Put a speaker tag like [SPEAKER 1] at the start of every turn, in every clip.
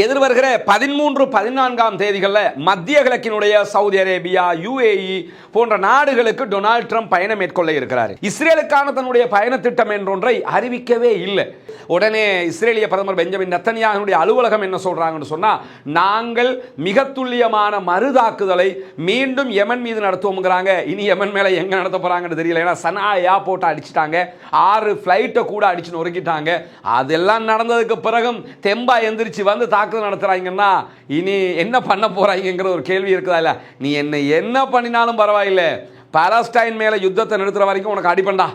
[SPEAKER 1] எதிர்வருகிற 13-14 தேதிகளில் மத்திய கிழக்கினுடைய Saudi Arabia, UAE போன்ற நாடுகளுக்கு டொனால்ட் ட்ரம்ப் பயணம் மேற்கொள்ள இருக்கிறார். இஸ்ரேலுக்கான தன்னுடைய பயண திட்டம் என்றொன்றை அறிவிக்கவே இல்லை. உடனே இஸ்ரேலிய பிரதமர் பெஞ்சமின் நெத்தன்யாகுவுடைய அலுவலகம் என்ன சொல்றாங்கன்னு சொன்னா, நாங்கள் மிக துல்லியமான மறுதாக்குதலை மீண்டும் யமன் மீது நடத்துவோம்ங்கிறாங்க. இனி யமன் மேல எங்க நடத்த போறாங்கன்னு தெரியல. ஏன்னா சனா ஏர்போர்ட்டை அடிச்சிட்டாங்க, 6 ஃபிளைட்டை கூட அடிச்சு நொறுக்கிட்டாங்க. அதெல்லாம் நடந்ததுக்கு பிறகும் தெம்பா எந்திரிச்சு வந்து தாக்குதல் நடத்துறாங்கன்னா இனி என்ன பண்ண போறாங்கிற ஒரு கேள்வி இருக்குதா? இல்ல, நீ என்ன பண்ணினாலும் பரவாயில்லை, பாலஸ்டைன் மேல யுத்தத்தை நிறுத்துற வரைக்கும் உனக்கு அடிப்பண்டா.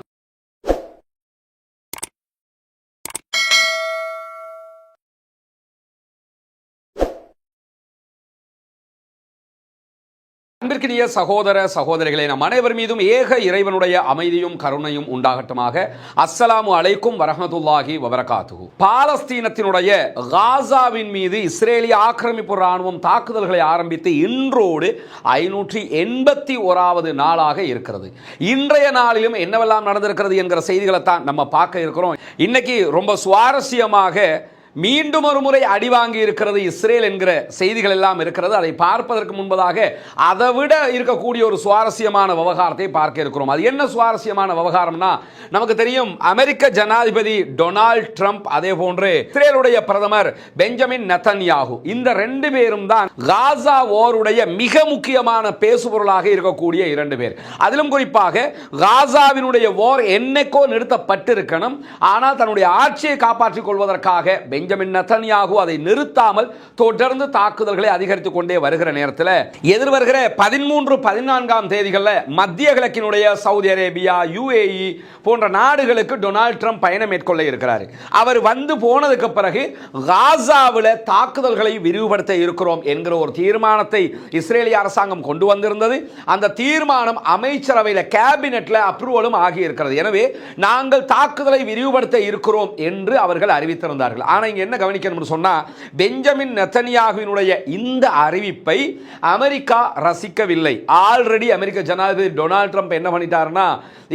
[SPEAKER 1] அன்பிற்கினிய சகோதர சகோதரிகளே, நம் அனைவர் மீதும் ஏக இறைவனுடைய அமைதியும் கருணையும் உண்டாகட்டுமாக. அஸ்ஸலாமு அலைக்கும் வரஹ்மத்துல்லாஹி வபரகாத்துஹு. பாலஸ்தீனத்தினுடைய காசாவின் மீது இஸ்ரேலிய ஆக்கிரமிப்பு ராணுவம் தாக்குதல்களை ஆரம்பித்து இன்றோடு 581வது நாளாக இருக்கிறது. இன்றைய நாளிலும் என்னவெல்லாம் நடந்திருக்கிறது என்கிற செய்திகளை தான் நம்ம பார்க்க இருக்கிறோம். இன்னைக்கு ரொம்ப சுவாரஸ்யமாக மீண்டும் ஒரு முறை அடிவாங்கி இருக்கிறது இஸ்ரேல் என்கிற செய்திகள் எல்லாம் இருக்கிறது. அதை பார்ப்பதற்கு முன்பதாக அதை விட இருக்கக்கூடிய ஒரு சுவாரஸ்யமான விவகாரத்தை பார்க்க இருக்கிறோம். அது என்ன சுவாரஸ்யமான விவகாரம்னா, நமக்கு தெரியும் அமெரிக்க ஜனாதிபதி டொனால்ட் ட்ரம்ப், அதே போன்று இஸ்ரேலுடைய பிரதமர் பெஞ்சமின் நெத்தன்யாகு, இந்த 2 பேரும் தான் காசா ஓருடைய மிக முக்கியமான பேசுபொருளாக இருக்கக்கூடிய 2 பேர். அதிலும் குறிப்பாக காசாவினுடைய ஓர் என்னைக்கோ நிறுத்தப்பட்டிருக்கணும், ஆனால் தன்னுடைய ஆட்சியை காப்பாற்றிக் கொள்வதற்காக பெஞ்சமின் நெத்தன்யாகு அதை நிறுத்தாமல் தொடர்ந்து தாக்குதல்களை அதிகரித்துக் கொண்டே வருகிற நேரத்தில் எதிர்வருகிற 13-14 தேதிகளில் மத்திய கிழக்கினுடைய சவுதி அரேபியா, UAE போன்ற நாடுகளுக்கு டொனால்ட் ட்ரம்ப் பயணம் மேற்கொள்ள இருக்கிறார். அவர் வந்து போனதுக்கு பிறகு காசாவில் தாக்குதல்களை விரிவுபடுத்த இருக்கிறோம் என்கிற ஒரு தீர்மானத்தை இஸ்ரேலிய அரசாங்கம் கொண்டு வந்திருந்தது. அந்த தீர்மானம் அமைச்சரவையில் கேபினெட்ல அப்ரூவலும் ஆகி இருக்கிறது. எனவே நாங்கள் தாக்குதலை விரிவுபடுத்த இருக்கிறோம் என்று அவர்கள் அறிவித்திருந்தார்கள். ஆனால் இங்க என்ன கவனிக்கணும்னு சொன்னா, பெஞ்சமின் நெத்தன்யாகுவினுடைய இந்த அறிவிப்பை அமெரிக்கா ரசிக்கவில்லை. ஆல்ரெடி அமெரிக்க ஜனாதிபதி டொனால்ட் ட்ரம்ப் என்ன பண்ணிட்டாருன்னா,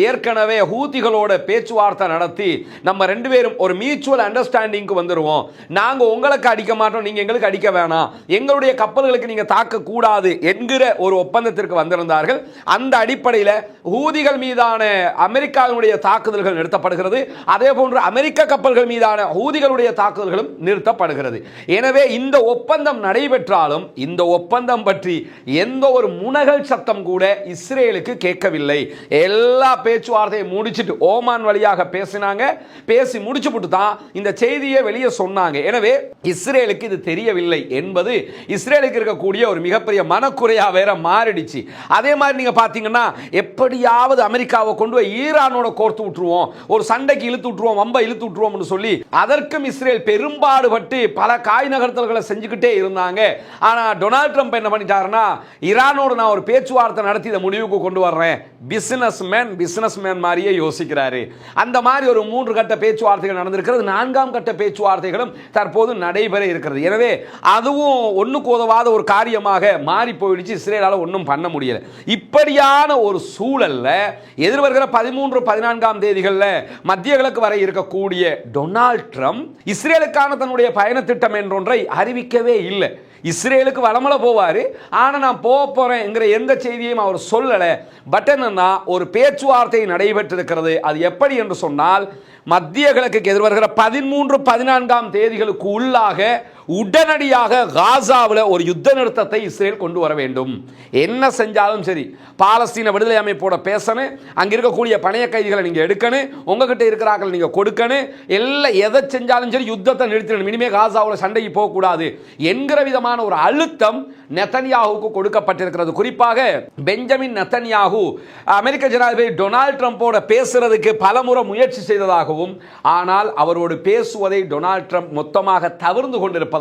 [SPEAKER 1] ஏற்கனவே ஹூதிகளோட பேச்சுவார்த்தை நடத்தி நம்ம 2 பேரும் ஒரு மியூச்சுவல் அண்டர்ஸ்டாண்டிங்க்கு வந்துருவோம், நாங்க உங்களுக்கு அடிக்க மாட்டோம், நீங்க எங்களுக்கு அடிக்க வேணாம், எங்களுடைய கப்பல்களுக்கு நீங்க தாக்க கூடாது என்கிற ஒரு ஒப்பந்தத்திற்கு வந்திருந்தார்கள். அந்த அடிப்படையில் ஹூதிகள் மீதான அமெரிக்காவுடைய தாக்குதல்கள் நிறுத்தப்படுகிறது. அதே போன்று அமெரிக்க கப்பல்கள் மீதான ஹூதிகளுடைய தாக்குதல்களும் நிறுத்தப்படுகிறது. எனவே இந்த ஒப்பந்தம் நடைபெற்றாலும் இந்த ஒப்பந்தம் பற்றி எந்த ஒரு முனகல் சத்தம் கூட இஸ்ரேலுக்கு கேட்கவில்லை. எல்லா பேச்சுவார்த்தையை முடிச்சிட்டு ஓமான் வழியாக பேசினாங்க, பேசி முடிச்சுட்டு தான் இந்த செய்தியை வெளியே சொன்னாங்க. எனவே இஸ்ரேலுக்கு இது தெரியவில்லை என்பது இஸ்ரேலுக்கு இருக்கக்கூடிய ஒரு மிகப்பெரிய மனக்குறையா வேற மாறிடுச்சு. அதே மாதிரி நீங்க பாத்தீங்கன்னா, எப்படியாவது அமெரிக்காவை கொண்டு போய் ஈரானோட கோர்த்து விட்டுருவோம், ஒரு சண்டைக்கு இழுத்து விட்டுருவோம், வம்ப இழுத்து விட்டுருவோம் சொல்லி அதற்கும் இஸ்ரேல் பெரும்பாடுபட்டு பல காய் நகர்த்தல்களை செஞ்சுக்கிட்டே இருந்தாங்க. ஆனா டொனால்ட் ட்ரம்ப் என்ன பண்ணிட்டாருன்னா, ஈரானோடு நான் ஒரு பேச்சுவார்த்தை நடத்தி இதை முடிவுக்கு கொண்டு வர்றேன், பிசினஸ்மேன் மாதிரியே யோசிக்கிறாரு. அந்த மாதிரி ஒரு 3 கட்ட பேச்சுவார்த்தைகள் நடந்திருக்கிறது. 4ஆம் கட்ட பேச்சுவார்த்தைகளும் தற்போது நடைபெற இருக்கிறது. எனவே அதுவும் ஒண்ணுக்கு உதவாத ஒரு காரியமாக மாறி போயிடுச்சு. இஸ்ரேலால ஒன்றும் பண்ண முடியல. இப்படியான ஒரு சூழல்ல எதிர்வருகிற 13-14 தேதிகளில் மத்திய கிழக்கு வரை இருக்கக்கூடிய டொனால்ட் ட்ரம்ப் இஸ்ரேலுக்கான தன்னுடைய பயண திட்டம் என்றொன்றை அறிவிக்கவே இல்லை. இஸ்ரேலுக்கு வளமல போவாரு, ஆனா நான் போறேன் எந்த செய்தியையும் அவர் சொல்லல. பட் என்னன்னா, ஒரு பேச்சுவார்த்தை நடைபெற்றிருக்கிறது. அது எப்படி என்று சொன்னால், மத்திய கிழக்குக்கு எதிர்வருகிற 13-14 தேதிகளுக்கு உள்ளாக உடனடியாக காசாவில் ஒரு யுத்த நிறுத்தத்தை இஸ்ரேல் கொண்டு வர வேண்டும். என்ன செஞ்சாலும் சரி, பாலஸ்தீன விடுதலை அமைப்போட பேசணும், அங்க இருக்கக்கூடிய பணைய கைதிகளை நீங்க எடுக்கணும், உங்ககிட்ட இருக்கிறார்கள் நீங்க கொடுக்கணும், எல்லாம் எதை செஞ்சாலும் சரி யுத்தத்தை நிறுத்தணும், இனிமே காசாவில் சண்டைக்கு போகக்கூடாது என்கிற விதமான ஒரு அழுத்தம் நெத்தன்யாகுவுக்கு கொடுக்கப்பட்டிருக்கிறது. குறிப்பாக பெஞ்சமின் நெத்தன்யாகு அமெரிக்க ஜனாதிபதி டொனால்ட் ட்ரம்போட பேசுறதுக்கு பலமுறை முயற்சி செய்ததாகவும், ஆனால் அவரோடு பேசுவதை டொனால்ட் ட்ரம்ப் மொத்தமாக தவிர்த்து கொண்டிருப்பார்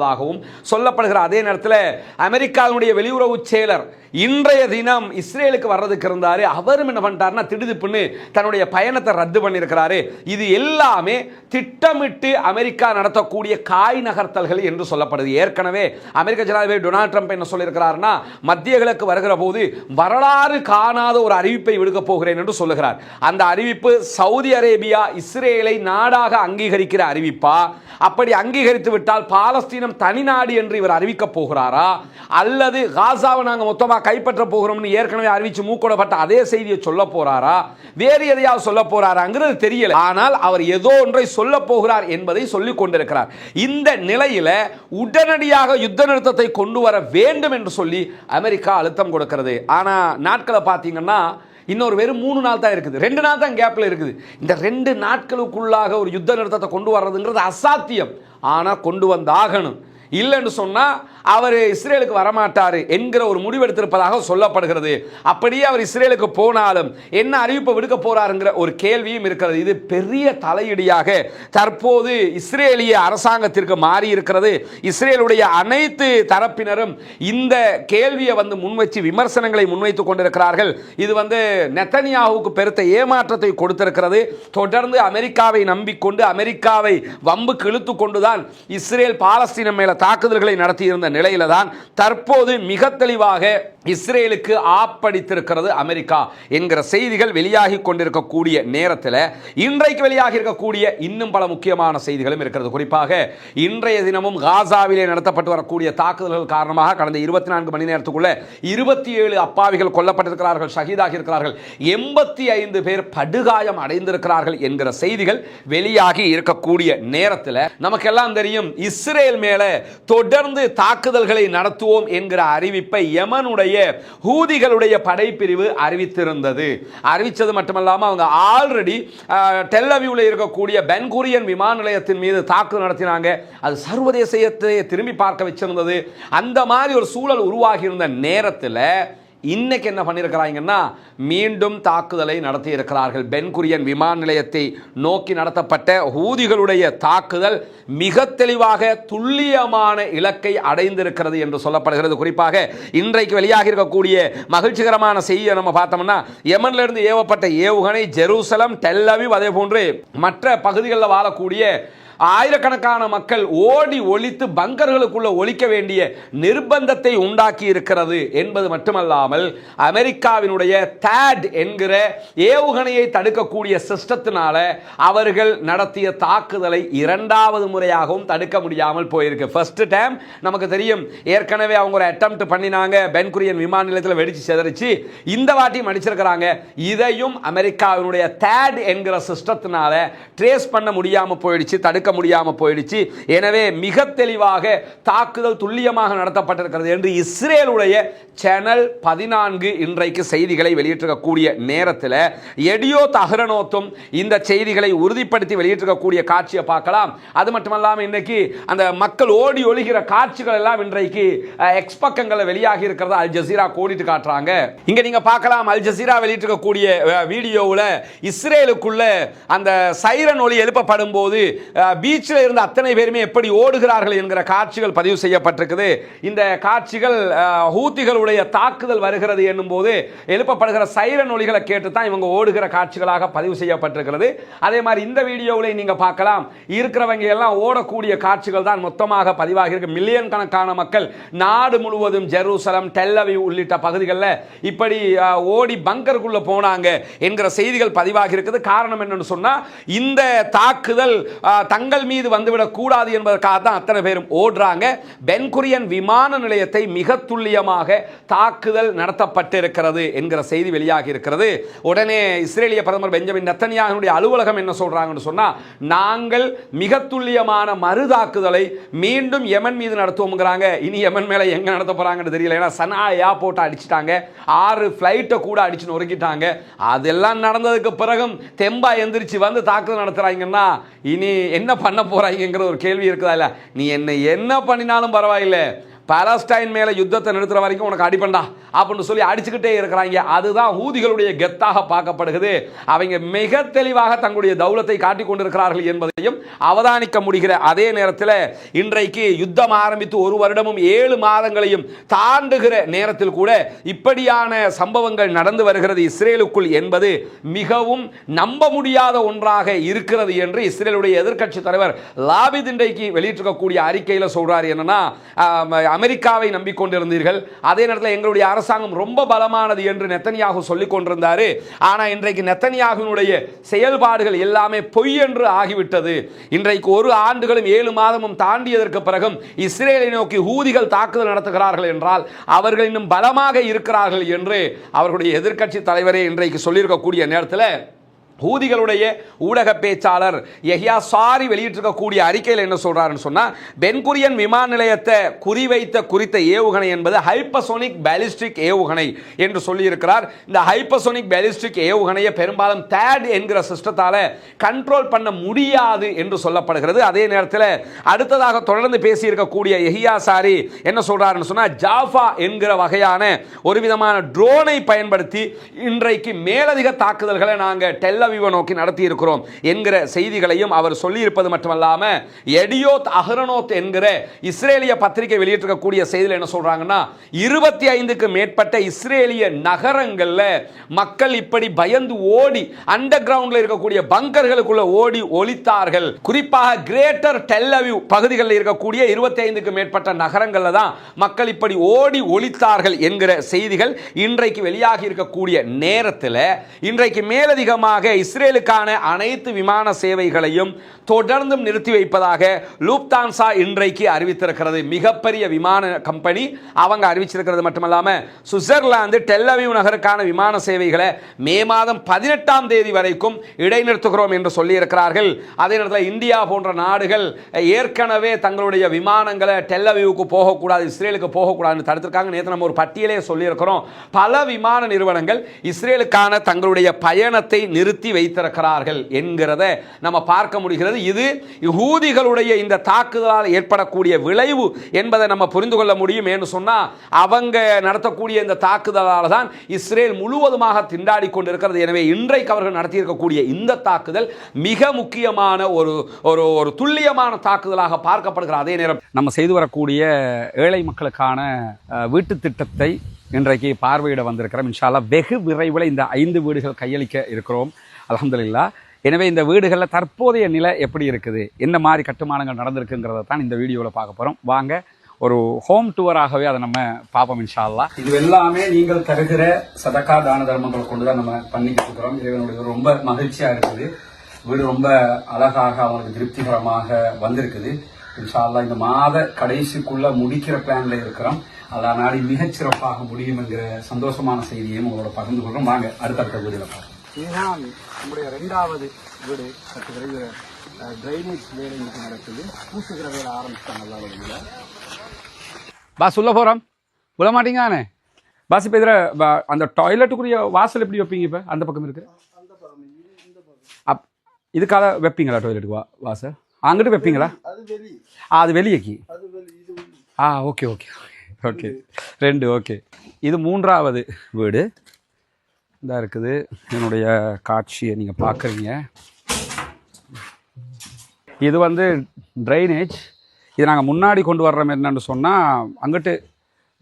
[SPEAKER 1] சொல்லப்படுகிற அதே நேரத்தில் அமெரிக்காவுடைய வெளியுறவு செயலர் இன்றைய தினம் இஸ்ரேலுக்கு வர்றதுக்கு இருந்தாரு. அவரும் என்ன பண்ணிட்டாருன்னா, திடுதிப்புன்னு தன்னுடைய பயணத்தை ரத்து பண்ணியிருக்கிறாரு. இது எல்லாமே திட்டமிட்டு அமெரிக்கா நடத்தக்கூடிய காய் நகர்த்தல்கள் என்று சொல்லப்படுது. ஏற்கனவே அமெரிக்க ஜனாதிபதி டொனால்ட் ட்ரம்ப் என்ன சொல்லியிருக்கிறார்னா, மத்திய கிழக்கு வருகிற போது வரலாறு காணாத ஒரு அறிவிப்பை விடுக்க போகிறேன் என்று சொல்லுகிறார். அந்த அறிவிப்பு சவுதி அரேபியா இஸ்ரேலை நாடாக அங்கீகரிக்கிற அறிவிப்பா? அப்படி அங்கீகரித்து விட்டால் பாலஸ்தீன பாலஸ்தீனம் தனிநாடு என்று இவர் அறிவிக்க போகிறாரா, அல்லது காசாவை நாங்கள் மொத்தமாக கைப்பற்ற போகிறோம்னு ஏற்கனவே அறிவிச்சு மூக்கூடப்பட்ட அதே செய்தியை சொல்ல போறாரா, வேறு எதையாவது சொல்ல போறாராங்கிறது தெரியல. ஆனால் அவர் ஏதோ ஒன்றை சொல்ல போகிறார் என்பதை சொல்லிக் கொண்டிருக்கிறார். இந்த நிலையில உடனடியாக யுத்த நிறுத்தத்தை கொண்டு வர வேண்டும் என்று சொல்லி அமெரிக்கா அழுத்தம் கொடுக்கிறது. ஆனா நாட்களை பார்த்தீங்கன்னா இன்னொரு வெறும் 3 நாள் தான் இருக்குது, 2 நாள் தான் கேப்ல இருக்குது. இந்த 2 நாட்களுக்குள்ளாக ஒரு யுத்த நிறுத்தத்தை கொண்டு வர்றதுங்கிறது அசாத்தியம். ஆனா கொண்டு வந்தாகணும். இல்லைன்னு சொன்னா அவர் இஸ்ரேலுக்கு வரமாட்டார் என்கிற ஒரு முடிவெடுத்திருப்பதாக சொல்லப்படுகிறது. அப்படியே அவர் இஸ்ரேலுக்கு போனாலும் என்ன அறிவிப்பை விடுக்க போறாருங்கிற ஒரு கேள்வியும் இருக்கிறது. இது பெரிய தலையீடியாக தற்போது இஸ்ரேலிய அரசாங்கத்திற்கு மாறி இருக்கிறது. இஸ்ரேலுடைய அனைத்து தரப்பினரும் இந்த கேள்வியை முன்வச்சு விமர்சனங்களை முன்வைத்துக் கொண்டிருக்கிறார்கள். இது நெத்தனியாவுக்கு பெருத்த ஏமாற்றத்தை கொடுத்திருக்கிறது. தொடர்ந்து அமெரிக்காவை நம்பிக்கொண்டு அமெரிக்காவை வம்புக்கு இழுத்து கொண்டுதான் இஸ்ரேல் பாலஸ்தீனம் மேல தாக்குதல்களை நடத்தியிருந்த நிலையில தான் தற்போது மிக தெளிவாக இஸ்ரேலுக்கு ஆப்படித்திருக்கிறது அமெரிக்கா என்கிற செய்திகள் வெளியாகி கொண்டிருக்கக்கூடிய நேரத்தில் இன்றைக்கு வெளியாகி இருக்கக்கூடிய இன்னும் பல முக்கியமான செய்திகளும் இருக்கிறது. குறிப்பாக இன்றைய தினமும் காசாவிலே நடத்தப்பட்டு வரக்கூடிய தாக்குதல்கள் காரணமாக கடந்த 24 மணி நேரத்துக்குள்ள 27 அப்பாவிகள் கொல்லப்பட்டிருக்கிறார்கள், ஷஹீதாகி இருக்கிறார்கள், 85 பேர் படுகாயம் அடைந்திருக்கிறார்கள் என்கிற செய்திகள் வெளியாகி இருக்கக்கூடிய நேரத்தில் நமக்கெல்லாம் தெரியும் இஸ்ரேல் மேல தொடர்ந்து தாக்குதல்களை நடத்துவோம் என்கிற அறிவிப்பை யமனுடைய ஹூதிகளுடைய படைப்பிரிவு அறிவித்திருந்தது. அறிவித்தது மட்டுமல்லாமல் அவங்க ஆல்ரெடி டெல் அவீவ்ல இருக்கக்கூடிய பென் குரியன் விமான நிலையத்தின் மீது தாக்குதல் நடத்தினாங்க. அது சர்வதேசத்தை திரும்பி பார்க்க வச்சிருந்தது. அந்த மாதிரி ஒரு சூழல் உருவாகி இருந்த நேரத்தில் இன்னைக்கு என்ன பண்ணியிருக்கிறாங்கன்னா மீண்டும் தாக்குதலை நடத்தி இருக்கிறார்கள். பென் குரியன் விமான நிலையத்தை நோக்கி நடத்தப்பட்ட ஹூதிகளுடைய தாக்குதல் மிக தெளிவாக துல்லியமான இலக்கை அடைந்திருக்கிறது என்று சொல்லப்படுகிறது. குறிப்பாக இன்றைக்கு வெளியாக இருக்கக்கூடிய மகிழ்ச்சிகரமான செய்தியை நம்ம பார்த்தோம்னா யமன்ல இருந்து ஏவப்பட்ட ஏவுகணை ஜெருசலம், டெல் அவீவ், அதே போன்று மற்ற பகுதிகளில் வாழக்கூடிய ஆயிரக்கணக்கான மக்கள் ஓடி ஒளித்து பங்கர்களுக்குள்ள ஒளிக்க வேண்டிய நிர்பந்தத்தை உண்டாக்கி இருக்கிறது என்பது மட்டுமல்லாமல் அமெரிக்காவினுடைய THAAD என்கிற ஏவுகணையை தடுக்கக்கூடிய சிஸ்டத்தினால அவர்கள் நடத்திய தாக்குதலை 2வது முறையாகவும் தடுக்க முடியாமல் போயிருக்கு. ஃபர்ஸ்ட் டைம் நமக்கு தெரியும் ஏற்கனவே அவங்க ஒரு அட்டெம்ப்ட் பண்ணினாங்க, பென் குரியன் விமான நிலையத்தில் வெடிச்சு செதறிச்சு. இந்த வாட்டியும் அடிச்சிருக்கிறாங்க. இதையும் அமெரிக்காவினுடைய THAAD என்கிற சிஸ்டத்தினால ட்ரேஸ் பண்ண முடியாம போயிடுச்சு, தடுக்க முடியாம போயிடுச்சு. எனவே மிக தெளிவாக தாக்குதல் துல்லியமாக நடத்தப்பட்டிருக்கிறது என்று இஸ்ரேலுடைய சேனல் 14 இன்றைக்கு செய்திகளை வெளியிட்டிருக்கக்கூடிய நேரத்தில் எடியோத் அஹ்ரோனோத்தும் இந்த செய்திகளை உறுதிப்படுத்தி வெளியிட்டிருக்கக்கூடிய காட்சியை பார்க்கலாம். அது மட்டுமல்லாமல் இன்னைக்கு அந்த மக்கள் ஓடி ஒளிகிற காட்சிகள் எல்லாம் இன்றைக்கு எக்ஸ் பக்கங்களில் வெளியாகி இருக்கிறது. அல் ஜசீரா கோடிட்டு காட்டுறாங்க. இங்க நீங்க பார்க்கலாம் அல் ஜசீரா வெளியிட்டிருக்கக்கூடிய வீடியோவில் இஸ்ரேலுக்குள்ள அந்த சைரன் ஒலி எழுப்பப்படும் போது பீச்சில் இருந்த அத்தனை பேருமே எப்படி ஓடுகிறார்கள் என்கிற காட்சிகள் பதிவு செய்யப்பட்டிருக்குது. இந்த காட்சிகள் ஹூத்திகளுடைய தாக்குதல் வருகிறது என்னும் போது எழுப்பப்படுகிற சைரன் ஒலிகளை கேட்டு தான் இவங்க ஓடுகிற காட்சிகளாக பதிவு செய்யப்பட்டிருக்கிறது. அதே மாதிரி இந்த வீடியோவில் நீங்க பார்க்கலாம் இருக்கிறவங்க எல்லாம் ஓடக்கூடிய காட்சிகள் தான் மொத்தமாக பதிவாகி இருக்கு. மில்லியன் கணக்கான மக்கள் நாடு முழுவதும் ஜெருசலம், டெல் அவீவ் உள்ளிட்ட பகுதிகளில் இப்படி ஓடி பங்கருக்குள்ள போனாங்க என்கிற செய்திகள் பதிவாகி இருக்குது. காரணம் என்னன்னு சொன்னா இந்த தாக்குதல் தங்கள் மீது வந்துவிடக் கூடாது என்பதற்காக தான் அத்தனை பேரும் ஓடுறாங்க. பென் குரியன் விமான நிலையத்தை மிக துல்லியமாக தாக்குதல் நடத்தப்பட்டிருக்கிறது என்கிற செய்தி வெளியாகி இருக்கிறது. உடனே இஸ்ரேலிய பிரதமர் பெஞ்சமின் நெத்தனியாஹுடைய அலுவலகம் என்ன சொல்றாங்கன்னு சொன்னா, நாங்கள் மிக துல்லியமான மறு தாக்குதலை மீண்டும் யமன் மீது நடத்துவோம்ங்கறாங்க. இனி யமன் மேல எங்க நடத்த போறாங்கன்னு தெரியல. ஏன்னா சனா ஏர்போர்ட் அடிச்சிட்டாங்க, 6 ஃபிளைட்டை கூட அடிச்சு நொறுக்கிட்டாங்க. அதெல்லாம் நடந்ததுக்கு பிறகும் தெம்பா எந்திரிச்சு வந்து தாக்குதல் நடத்துறாங்கன்னா இனி என்ன பண்ண போறாங்கங்கிற ஒரு கேள்வி இருக்குதா இல்ல? நீ என்ன பண்ணினாலும் பரவாயில்லை, பாலஸ்டைன் மேல யுத்தத்தை நிறுத்துற வரைக்கும் உனக்கு அடிப்பண்டா அப்படின்னு சொல்லி அடிச்சுக்கிட்டே இருக்கிறாங்க. அதுதான் ஹூதிகளுடைய கெத்தாக பார்க்கப்படுகிறது. அவங்க மிக தெளிவாக தங்களுடைய தௌலத்தை காட்டிக் கொண்டிருக்கிறார்கள் என்பதையும் அவதானிக்க முடிகிற அதே நேரத்தில் இன்றைக்கு யுத்தம் ஆரம்பித்து 1 வருடமும் 7 மாதங்களையும் தாண்டுகிற நேரத்தில் கூட இப்படியான சம்பவங்கள் நடந்து வருகிறது இஸ்ரேலுக்குள் என்பது மிகவும் நம்ப முடியாத ஒன்றாக இருக்கிறது என்று இஸ்ரேலுடைய எதிர்க்கட்சி தலைவர் லாபித் இன்றைக்கு வெளியிட்டிருக்கக்கூடிய அறிக்கையில் சொல்றாரு. என்னன்னா அமெரிக்காவை நம்பிக்கொண்டிருந்தீர்கள், அதே நேரத்தில் எங்களுடைய அரசாங்கம் ரொம்ப பலமானது என்று நெத்தனியாகு சொல்லிக் கொண்டிருந்தாரு. ஆனால் இன்றைக்கு நெத்தனியாகுனுடைய செயல்பாடுகள் எல்லாமே பொய் என்று ஆகிவிட்டது. இன்றைக்கு 1 ஆண்டுகளும் 7 மாதமும் தாண்டியதற்கு பிறகும் இஸ்ரேலை நோக்கி ஹூதிகள் தாக்குதல் நடத்துகிறார்கள் என்றால் அவர்கள் இன்னும் பலமாக இருக்கிறார்கள் என்று அவர்களுடைய எதிர்க்கட்சி தலைவரே இன்றைக்கு சொல்லியிருக்கக்கூடிய நேரத்தில் ஹூதிகளுடைய ஊடக பேச்சாளர் யஹ்யா சாரி வெளியிட்டிருக்கக்கூடிய அறிக்கையில் என்ன சொல்றாருன்னு சொன்னா, பென்குரியன் விமான நிலையத்தை குறிவைத்த குறித்த ஏவுகணை என்பது ஹைப்பர்சோனிக் பாலிஸ்டிக் ஏவுகணை என்று சொல்லியிருக்கிறார். இந்த ஹைப்பர்சோனிக் பாலிஸ்டிக் ஏவுகணையை பெரும்பாலும் தேட் என்கிற சிஸ்டத்தால கண்ட்ரோல் பண்ண முடியாது என்று சொல்லப்படுகிறது. அதே நேரத்தில் அடுத்ததாக தொடர்ந்து பேசியிருக்கக்கூடிய யஹ்யா சாரி என்ன சொல்றாருன்னு சொன்னா, ஜாஃபா என்கிற வகையான ஒரு விதமான ட்ரோனை பயன்படுத்தி இன்றைக்கு மேலதிக தாக்குதல்களை நாங்கள் டெல்லவிவை நோக்கி நடத்தி இருக்கிறோம் என்கிற செய்திகளையும் அவர் சொல்லியிருப்பது மட்டுமல்லாம, எடியோத் அஹ்ரோனோத் என்கிற இஸ்ரேலிய பத்திரிகை வெளியிட்டிருக்கக்கூடிய செய்தியில் என்ன சொல்றாங்கன்னா, 25க்கு மேற்பட்ட இஸ்ரேலிய நகரங்கள்ல மக்கள் இப்படி பயந்து ஓடி அண்டர் கிரவுண்ட்ல இருக்கக்கூடிய பங்கர்களுக்குள்ள ஓடி ஒளித்தார்கள். குறிப்பாக கிரேட்டர் டெல்லவிவ் பகுதிகளில் இருக்கக்கூடிய 25க்கு மேற்பட்ட நகரங்கள்ல தான் மக்கள் இப்படி ஓடி ஒளித்தார்கள் என்கிற செய்திகள் இன்றைக்கு வெளியாகி இருக்கக்கூடிய நேரத்தில் இன்றைக்கு மேலதிகமாக இஸ்ரேலுக்கான அனைத்து விமான சேவைகளையும் தொடர்ந்தும் நிறுத்தி வைப்பதாக லூப்தான்சா இன்றைக்கு அறிவித்திருக்கிறது. மிகப்பெரிய விமான கம்பெனி அவங்க அறிவிச்சிருக்கிறது மட்டுமல்லாம, சுவிட்சர்லாந்து டெல்லவிவ் நகருக்கான விமான சேவைகளை மே மாதம் 18ஆம் தேதி வரைக்கும் இடைநிறுத்துகிறோம் என்று சொல்லியிருக்கிறார்கள். அதே நேரத்தில் இந்தியா போன்ற நாடுகள் ஏற்கனவே தங்களுடைய விமானங்களை டெல்லவிவுக்கு போகக்கூடாது, இஸ்ரேலுக்கு போகக்கூடாதுன்னு தடுத்திருக்காங்க. நேற்று நம்ம ஒரு பட்டியலே சொல்லியிருக்கிறோம். பல விமான நிறுவனங்கள் இஸ்ரேலுக்கான தங்களுடைய பயணத்தை நிறுத்தி வைத்திருக்கிறார்கள் என்கிறத நம்ம பார்க்க முடிகிறது. இது யஹூதிகளுடைய இந்த தாக்குதலால் ஏற்படக்கூடிய விளைவு என்பதை நம்ம புரிந்து கொள்ள முடியும். என்று சொன்னா, அவங்க நடத்தக்கூடிய இந்த தாக்குதலால் தான் இஸ்ரேல் முழுவதுமாக திண்டாடி கொண்டிருக்கிறது. எனவே இன்றைக்கு அவர்கள் நடத்தியிருக்கக்கூடிய இந்த தாக்குதல் மிக முக்கியமான ஒரு துல்லியமான தாக்குதலாக பார்க்கப்படுகிறது. அதே நேரம் நம்ம செய்து வரக்கூடிய ஏழை மக்களுக்கான வீட்டு திட்டத்தை இன்றைக்கு பார்வையிட வந்திருக்கிறோம். இன்ஷா அல்லாஹ் வெகு விரைவில் இந்த 5 வீடுகள் கையளிக்க இருக்கிறோம், அல்ஹம்துலில்லாஹ். எனவே இந்த வீடுகளில் தற்போதைய நிலை எப்படி இருக்குது, என்ன மாதிரி கட்டுமானங்கள் நடந்திருக்குங்கிறத தான் இந்த வீடியோவில் பார்க்க போகிறோம். வாங்க ஒரு ஹோம் டூராகவே அதை நம்ம பார்ப்போம் இன்ஷா அல்லாஹ். இது எல்லாமே நீங்கள் தருகிற சதகா தான தர்மங்களை கொண்டு தான் நம்ம பண்ணிக்கிட்டு இருக்கிறோம். இறைவனுடைய ரொம்ப மகிழ்ச்சியாக இருக்குது. வீடு ரொம்ப அழகாக அவங்களுக்கு திருப்திகரமாக வந்திருக்குது. இன்ஷா அல்லாஹ் இந்த மாத கடைசிக்குள்ள முடிக்கிற பிளான்ல இருக்கிறோம். அல்லாஹ் நாளை மிகச்சிறப்பாக முடியும் என்கிற சந்தோஷமான செய்தியையும் உங்களோட பகிர்ந்து கொள்றோம். வாங்க அடுத்தடுத்த வீடுகளை பார்க்கலாம். இதுதான் நம்முடைய 2வது வீடு கட்டுகிற டிரைனேஜ் வேலை நடக்குது. பூசுகிற வேலை ஆரம்பிச்சிட்டாங்க எல்லா வழியில. பாஸ் உள்ள போறோம், உள்ள மாட்டீங்கானே பாஸ். இப்போ இதில் அந்த டாய்லெட்டுக்குரிய வாசல் எப்படி வைப்பீங்க? இப்போ அந்த பக்கம் இருக்கு, இதுக்காக வைப்பீங்களா டாய்லெட்டுக்கு வாசல்? அங்கிட்டு வைப்பீங்களா? அது வெளியேக்கி. Okay okay okay 2 okay. இது 3வது வீடு இதாக இருக்குது. என்னுடைய காட்சியை நீங்கள் பார்க்குறீங்க. இது வந்து ட்ரைனேஜ். இது நாங்கள் முன்னாடி கொண்டு வர்றோம். என்னன்னு சொன்னால், அங்கிட்டு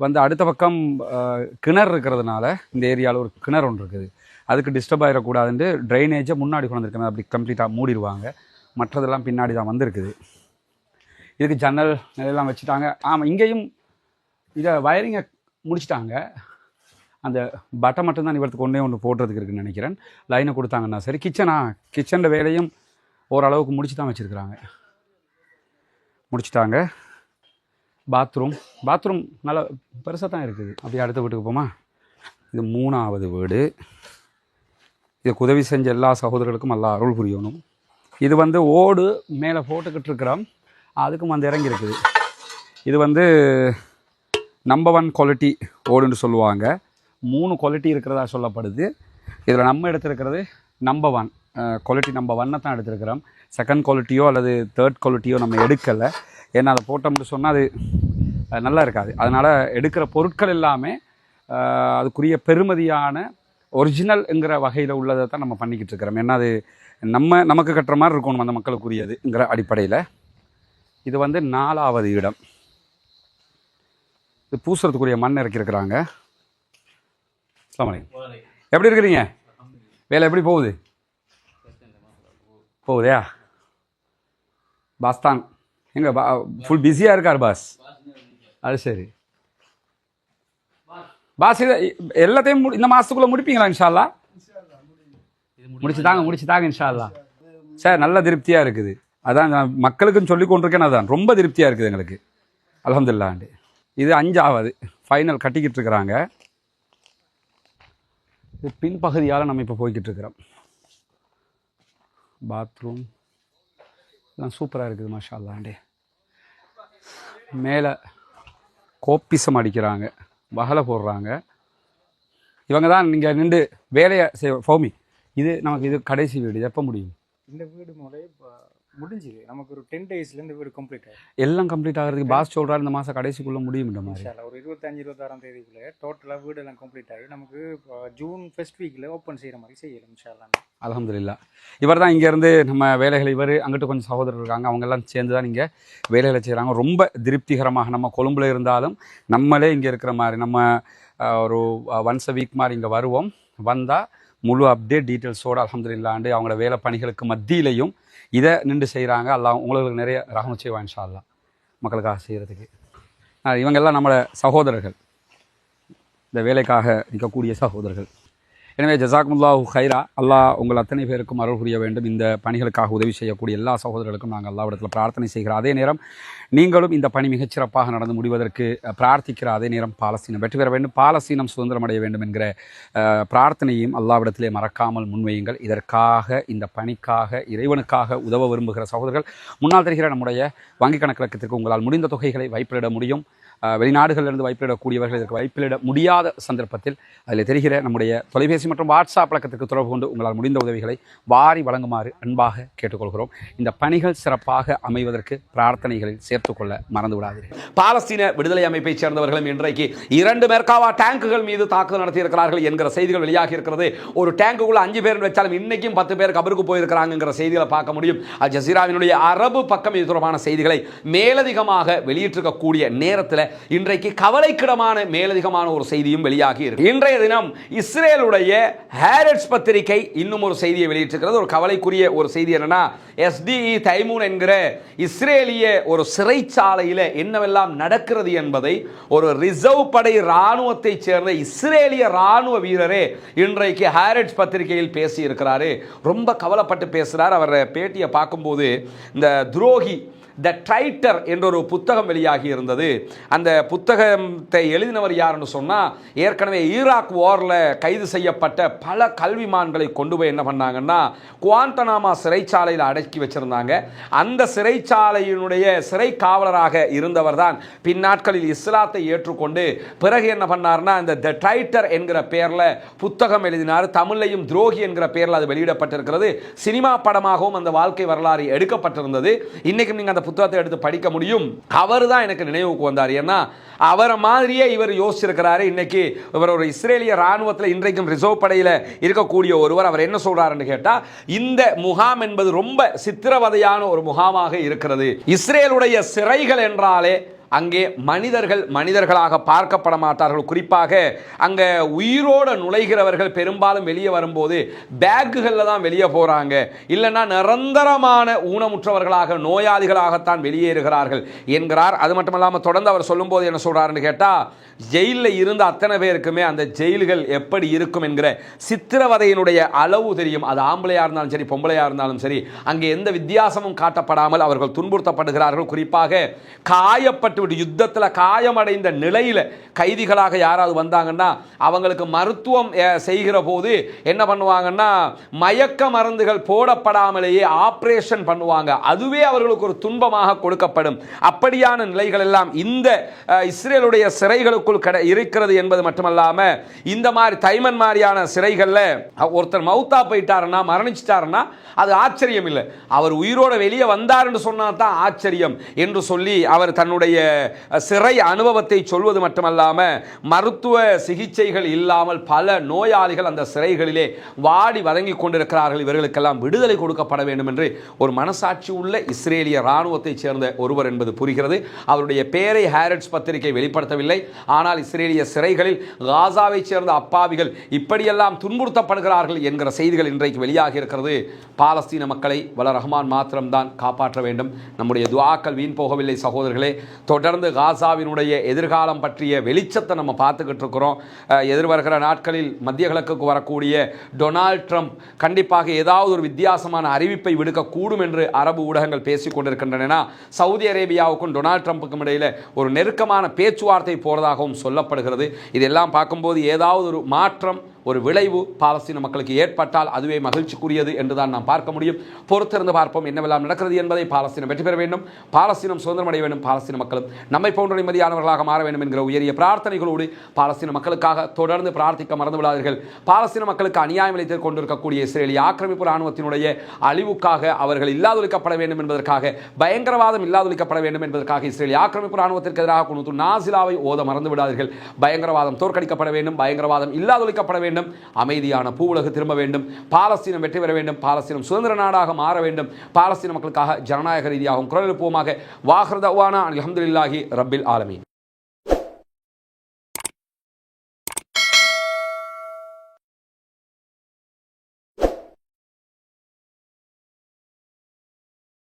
[SPEAKER 1] வந்து அடுத்த பக்கம் கிணறு இருக்கிறதுனால இந்த ஏரியாவில் ஒரு கிணறு ஒன்று இருக்குது, அதுக்கு டிஸ்டர்ப் ஆகிடக்கூடாதுன்ட்டு ட்ரைனேஜை முன்னாடி கொண்டு வந்திருக்கேன். அப்படி கம்ப்ளீட்டாக மூடிடுவாங்க, மற்றதெல்லாம் பின்னாடி தான் வந்திருக்குது. இதுக்கு ஜன்னல் எல்லாம் வச்சுட்டாங்க. ஆமாம், இங்கேயும் இதை வயரிங்கை முடிச்சிட்டாங்க. அந்த பட்டை மட்டும்தான் இவருக்கு ஒன்று போடுறதுக்கு இருக்குன்னு நினைக்கிறேன். லைனை கொடுத்தாங்கன்னா சரி. கிச்சனில் வேலையும் ஓரளவுக்கு முடிச்சு தான் வச்சுருக்குறாங்க, முடிச்சுட்டாங்க. பாத்ரூம் நல்லா பெருசாக தான் இருக்குது. அப்படியே அடுத்த வீட்டுக்கு போமா. இது 3வது வீடு. இதுக்கு உதவி செஞ்ச எல்லா சகோதரர்களுக்கும் நல்லா அருள் புரியணும். இது வந்து ஓடு மேலே போட்டுக்கிட்டு இருக்கிறோம், அதுக்கும் வந்து இறங்கி இருக்குது. இது வந்து நம்பர் 1 குவாலிட்டி ஓடுன்னு சொல்லுவாங்க. 3 குவாலிட்டி இருக்கிறதா சொல்லப்படுது. இதில் நம்ம எடுத்திருக்கிறது நம்பர் 1 குவாலிட்டி, நம்பர் 1 தான் எடுத்திருக்கிறோம். செகண்ட் குவாலிட்டியோ அல்லது தேர்ட் குவாலிட்டியோ நம்ம எடுக்கலை. ஏன்னா அதை போட்டோம்னு சொன்னால் அது நல்லா இருக்காது. அதனால் எடுக்கிற பொருட்கள் எல்லாமே அதுக்குரிய பெருமதியான ஒரிஜினல்ங்கிற வகையில் உள்ளதை தான் நம்ம பண்ணிக்கிட்டு இருக்கிறோம். ஏன்னா அது நமக்கு கட்டுற மாதிரி இருக்கணும், அந்த மக்களுக்குரியதுங்கிற அடிப்படையில். இது வந்து 4வது இடம். இது பூசுறதுக்குரிய மண் இறக்கியிருக்கிறாங்க. எப்படி இருக்கிறீங்க? வேலை எப்படி போகுதா? பாஸ் தான் எங்க ஃபுல் பிஸியாக இருக்கார் பாஸ்?
[SPEAKER 2] அது சரி. பாஸ் எல்லாத்தையும் இந்த மாதத்துக்குள்ளே முடிப்பீங்களா? இன்ஷா அல்லாஹ் முடிச்சு தாங்க இன்ஷா அல்லாஹ். சார் நல்ல திருப்தியாக இருக்குது. அதான் நான் மக்களுக்கும் சொல்லி கொண்டிருக்கேன். அதான் ரொம்ப திருப்தியாக இருக்குது எங்களுக்கு. அல்ஹம்துலில்லாஹ். இது 5வது ஃபைனல் கட்டிக்கிட்டு இருக்கிறாங்க. இது பின்பகுதியால் நம்ம இப்போ போய்கிட்டு இருக்கிறோம். பாத்ரூம் எல்லாம் சூப்பராக இருக்குது மாஷா அல்லாஹ். மேலே கோப்பிசம் அடிக்கிறாங்க, வகலை போடுறாங்க. இவங்க தான் நீங்கள் நின்று வேலையை ஃபௌமி. இது நமக்கு இது கடைசி வீடு. இது எப்போ முடியும்?
[SPEAKER 3] இந்த வீடு முறை முடிஞ்சுது. நமக்கு ஒரு 10 days இந்த வீடு கம்ப்ளீட் ஆகும்.
[SPEAKER 2] எல்லாம் கம்ப்ளீட் ஆகிறதுக்கு பாஸ் சொல்கிறார் இந்த மாதம் கடைசிக்குள்ளே முடியும். இந்த மாதிரி
[SPEAKER 3] ஒரு 25-26 தேதிக்குள்ளே டோட்டலாக வீடு எல்லாம் கம்ப்ளீட் ஆகி நமக்கு ஜூன் ஃபர்ஸ்ட் வீக்கில் ஓப்பன் செய்கிற மாதிரி செய்யலாம் இன்ஷா அல்லாஹ்.
[SPEAKER 2] அல்ஹம்துலில்லாஹ். இவர் தான் இங்கேருந்து நம்ம வேலைகளை இவர் அங்கிட்டு கொஞ்சம் சகோதரர் இருக்காங்க, அவங்கெல்லாம் சேர்ந்து தான் இங்கே வேலைகளை செய்கிறாங்க. ரொம்ப திருப்திகரமாக நம்ம கொழும்புல இருந்தாலும் நம்மளே இங்கே இருக்கிற மாதிரி நம்ம ஒரு ஒன்ஸ் அ வீக் மாதிரி இங்கே வருவோம். வந்தால் முழு அப்டேட் டீட்டெயில்ஸோடு அல்ஹம்துலில்லாஹ் அவங்களோட வேலை பணிகளுக்கு மத்தியிலையும் இதை நின்று செய்கிறாங்க. அல்லாஹ் உங்களுக்கு நிறைய ரஹ்மத் செய்வான் இன்ஷா அல்லாஹ் மக்களுக்காக செய்கிறதுக்கு. இவங்கெல்லாம் நம்மளோட சகோதரர்கள், இந்த வேலைக்காக நிற்கக்கூடிய சகோதரர்கள். எனவே ஜஸாக்குமுல்லாஹு ஹைரா. அல்லாஹ் உங்கள் அத்தனை பேருக்கும் அருள் புரிய வேண்டும். இந்த பணிகளுக்காக உதவி செய்யக்கூடிய எல்லா சகோதரர்களுக்கும் நாங்கள் அல்லாஹ்விடத்தில் பிரார்த்தனை செய்கிறோம். அதே நேரம் நீங்களும் இந்த பணி மிகச்சிறப்பாக நடந்து முடிவதற்கு பிரார்த்திக்கிற அதே நேரம் பாலஸ்தீனம் வெற்றி பெற வேண்டும், பாலஸ்தீனம் சுதந்திரம் அடைய வேண்டும் என்கிற பிரார்த்தனையும் அல்லாஹ்விடத்திலே மறக்காமல் முன்வையுங்கள். இதற்காக இந்த பணிக்காக இறைவனுக்காக உதவ விரும்புகிற சகோதரர்கள் முன்னால் தெரிகிற நம்முடைய வங்கிக் கணக்கிற்கு உங்களால் முடிந்த தொகைகளை வைப்பிலிட முடியும். வெளிநாடுகளிலிருந்து வைப்பிலிடக்கூடியவர்கள் இதற்கு வைப்பிலிட முடியாத சந்தர்ப்பத்தில் அதில் தெரிகிற நம்முடைய தொலைபேசி மற்றும் வாட்ஸ்அப் பழக்கத்திற்கு தொடர்பு கொண்டு உங்களால் முடிந்த உதவிகளை வாரி வழங்குமாறு அன்பாக கேட்டுக்கொள்கிறோம். இந்த பணிகள் சிறப்பாக அமைவதற்கு பிரார்த்தனைகளில் சேர்த்துக்கொள்ள மறந்து விடாதீர்கள்.
[SPEAKER 1] பாலஸ்தீன விடுதலை அமைப்பைச் சேர்ந்தவர்களும் இன்றைக்கு 2 மெர்காவா டேங்குகள் மீது தாக்குதல் நடத்தியிருக்கிறார்கள் என்கிற செய்திகள் வெளியாகி இருக்கிறது. ஒரு டேங்குக்குள்ள 5 பேர் வச்சாலும் இன்னைக்கும் 10 பேர் கபருக்கு போயிருக்கிறாங்கிற செய்திகளை பார்க்க முடியும். அல் ஜசீராவினுடைய அரபு பக்கம் இது தொடர்பான செய்திகளை மேலதிகமாக வெளியிட்டிருக்கக்கூடிய நேரத்தில் இன்றைக்கு கவலைக்கிடமான மேலதிகமான ஒரு செய்தியும் வெளியாகி இருக்கு. இன்றைய தினம் இஸ்ரேலுடைய ஹாரெட்ஸ் பத்திரிகை இன்னும் ஒரு செய்தியை வெளியிட்டிருக்கிறது. ஒரு கவலைக்குரிய ஒரு செய்தி என்னன்னா, SDE தைமூன் என்கிற இஸ்ரேலிய ஒரு சிறைச்சாலையில் என்னவெல்லாம் நடக்கிறது என்பதை ஒரு ரிசர்வ் படை இராணுவத்தை சேர்ந்த இஸ்ரேலிய இராணுவ வீரரே இன்றைக்கு ஹாரெட்ஸ் பத்திரிகையில் பேசி இருக்கிறாரு. ரொம்ப கவலைப்பட்டு பேசுறார். அவர் பேட்டியை பார்க்கும்போது இந்த துரோகி த ட்ரைட்டர் என்ற ஒரு புத்தகம் வெளியாகி இருந்தது. அந்த புத்தகத்தை எழுதினவர் யாருன்னு சொன்னால், ஏற்கனவே ஈராக் வாரில் கைது செய்யப்பட்ட பல கல்விமான்களை கொண்டு போய் என்ன பண்ணாங்கன்னா குவாண்டனாமா சிறைச்சாலையில் அடக்கி வச்சிருந்தாங்க. அந்த சிறைச்சாலையினுடைய சிறை காவலராக இருந்தவர் தான் பின்னாட்களில் இஸ்லாத்தை ஏற்றுக்கொண்டு பிறகு என்ன பண்ணார்னா இந்த த ட்ரைட்டர் என்கிற பெயரில் புத்தகம் எழுதினார். தமிழையும் துரோகி என்கிற பெயரில் அது வெளியிடப்பட்டிருக்கிறது. சினிமா படமாகவும் அந்த வாழ்க்கை வரலாறு எடுக்கப்பட்டிருந்தது. இன்னைக்கும் நீங்கள் அந்த புத்தகத்தை எடுத்து படிக்க முடியும். அவர் தான் எனக்கு நினைவுக்கு வந்தார். ஏன்னா அவரை மாதிரியே இவர் யோசிச்சிருக்கிறாரு. இன்னைக்கு இவர் ஒரு இஸ்ரேலிய ராணுவத்தில் இன்றைக்கும் ரிசர்வ் படையில் இருக்கக்கூடிய ஒருவர். அவர் என்ன சொல்றாருன்னு கேட்டா, இந்த முகாம் என்பது ரொம்ப சித்திரவதையான ஒரு முகாமாக இருக்கிறது. இஸ்ரேலுடைய சிறைகள் என்றாலே அங்கே மனிதர்களாக பார்க்கப்பட மாட்டார்கள். குறிப்பாக அங்கே உயிரோடு நுழைகிறவர்கள் பெரும்பாலும் வெளியே வரும்போது பேக்குகளில் தான் வெளியே போகிறாங்க, இல்லைன்னா நிரந்தரமான ஊனமுற்றவர்களாக நோயாளிகளாகத்தான் வெளியேறுகிறார்கள் என்கிறார். அது மட்டும் இல்லாமல் தொடர்ந்து அவர் சொல்லும்போது என்ன சொல்கிறாருன்னு கேட்டால், ஜெயிலில் இருந்த அத்தனை பேருக்குமே அந்த ஜெயில்கள் எப்படி இருக்கும் என்கிற சித்திரவதையினுடைய அளவு தெரியும். அது ஆம்பளையாக இருந்தாலும் சரி பொம்பளையாக இருந்தாலும் சரி, அங்கே எந்த வித்தியாசமும் காட்டப்படாமல் அவர்கள் துன்புறுத்தப்படுகிறார்கள். குறிப்பாக காயப்பட்டு யுத்தத்தில் காயமடைந்த நிலையில் கைதிகளாக யாராவது வந்தாங்கன்னா அவங்களுக்கு மருத்துவம் செய்கிற போது என்ன பண்ணுவாங்கன்னா மயக்க மருந்துகள் போடப்படாமலேயே ஆபரேஷன் பண்ணுவாங்க. அதுவே அவர்களுக்கு ஒரு துன்பமாக கொடுக்கப்படும். அப்படியான நிலைகள் எல்லாம் இந்த இஸ்ரேலுடைய சிறைகளுக்குள் இருக்கிறது என்பது மட்டுமல்லாம, இந்த மாதிரி தைமன் மாதிரியான சிறைகளில் ஒருத்தர் மௌத்தா போயிட்டாருன்னா, மரணிச்சிட்டாருன்னா அது ஆச்சரியம் இல்லை. அவர் உயிரோட வெளியே வந்தார் என்று சொன்னால் தான் ஆச்சரியம் என்று சொல்லி அவர் தன்னுடைய சிறை அனுபவத்தை சொல்வது மட்டுமல்லாம, மருத்துவ சிகிச்சைகள் இல்லாமல் பல நோயாளிகள் அந்த சிறைகளிலே வாடி வதங்கி கொண்டிருக்கிறார்கள். இவர்களுக்கெல்லாம் விடுதலை கொடுக்கப்பட வேண்டும் என்று ஒரு மனசாட்சி உள்ள இஸ்ரேலிய இராணுவத்தை சேர்ந்த ஒருவர் என்பது புரிகிறது. அவருடைய பெயரை ஹாரெட்ஸ் பத்திரிகை வெளிப்படுத்தவில்லை. ஆனால் இஸ்ரேலிய சிறைகளில் காசாவை சேர்ந்த அப்பாவிகள் இப்படியெல்லாம் துன்புறுத்தப்படுகிறார்கள் என்கிற செய்திகள் இன்றைக்கு வெளியாகி இருக்கிறது. பாலஸ்தீன மக்களை வல்ல ரஹ்மான் மாத்திரம்தான் காப்பாற்ற வேண்டும். நம்முடைய துஆக்கள் வீண் போகவில்லை சகோதரர்களே. தொடர் தொடர்ந்து காசாவினுடைய எதிர்காலம் பற்றிய வெளிச்சத்தை நம்ம பார்த்துக்கிட்டு இருக்கிறோம். எதிர்வருகிற நாட்களில் மத்திய கிழக்குக்கு வரக்கூடிய டொனால்ட் ட்ரம்ப் கண்டிப்பாக ஏதாவது ஒரு வித்தியாசமான அறிவிப்பை விடுக்கக்கூடும் என்று அரபு ஊடகங்கள் பேசிக் கொண்டிருக்கின்றன. சவுதி அரேபியாவுக்கும் டொனால்ட் ட்ரம்ப்புக்கும் இடையில் ஒரு நெருக்கமான பேச்சுவார்த்தை போறதாகவும் சொல்லப்படுகிறது. இதெல்லாம் பார்க்கும்போது ஏதாவது ஒரு மாற்றம், ஒரு விளைவு பாலஸ்தீன மக்களுக்கு ஏற்பட்டால் அதுவே மகிழ்ச்சிக்குரியது என்றுதான் நாம் பார்க்க முடியும். பொறுத்திருந்து பார்ப்போம் என்னவெல்லாம் நடக்கிறது என்பதை. பாலஸ்தீனம் வெற்றி பெற வேண்டும், பாலஸ்தீனம் சுதந்திரம் அடைய வேண்டும், பாலஸ்தீன மக்களும் நம்மை போன்ற நிம்மதியானவர்களாக மாற வேண்டும் என்கிற உயரிய பிரார்த்தனைகளோடு பாலஸ்தீன மக்களுக்காக தொடர்ந்து பிரார்த்திக்க மறந்து விடாதீர்கள். பாலஸ்தீன மக்களுக்கு அநியாயம் இழைத்துக் கொண்டிருக்கக்கூடிய இஸ்ரேலிய ஆக்கிரமிப்பு ராணுவத்தினுடைய அழிவுக்காக அவர்கள் இல்லாதொழிக்கப்பட வேண்டும் என்பதற்காக, பயங்கரவாதம் இல்லாதொழிக்கப்பட வேண்டும் என்பதற்காக இஸ்ரேலிய ஆக்கிரமிப்பு ராணுவத்திற்கு எதிராக குனூத்து நாசிலாவை ஓத மறந்து விடாதீர்கள். பயங்கரவாதம் தோற்கடிக்கப்பட வேண்டும், பயங்கரவாதம் இல்லாதொழிக்கப்பட வேண்டும், அமைதியான பூவுலகு திரும்ப வேண்டும், பாலஸ்தீனம் வெற்றி பெற வேண்டும், பாலஸ்தீனம் சுதந்திர நாடாக மாற வேண்டும், பாலஸ்தீன மக்களுக்காக ஜனநாயக ரீதியாகவும் குரல் எழுப்புவோமாக. வாஹ்ர் தஅவானா அல்ஹம்துலில்லாஹி ரப்பில் ஆலமீன்.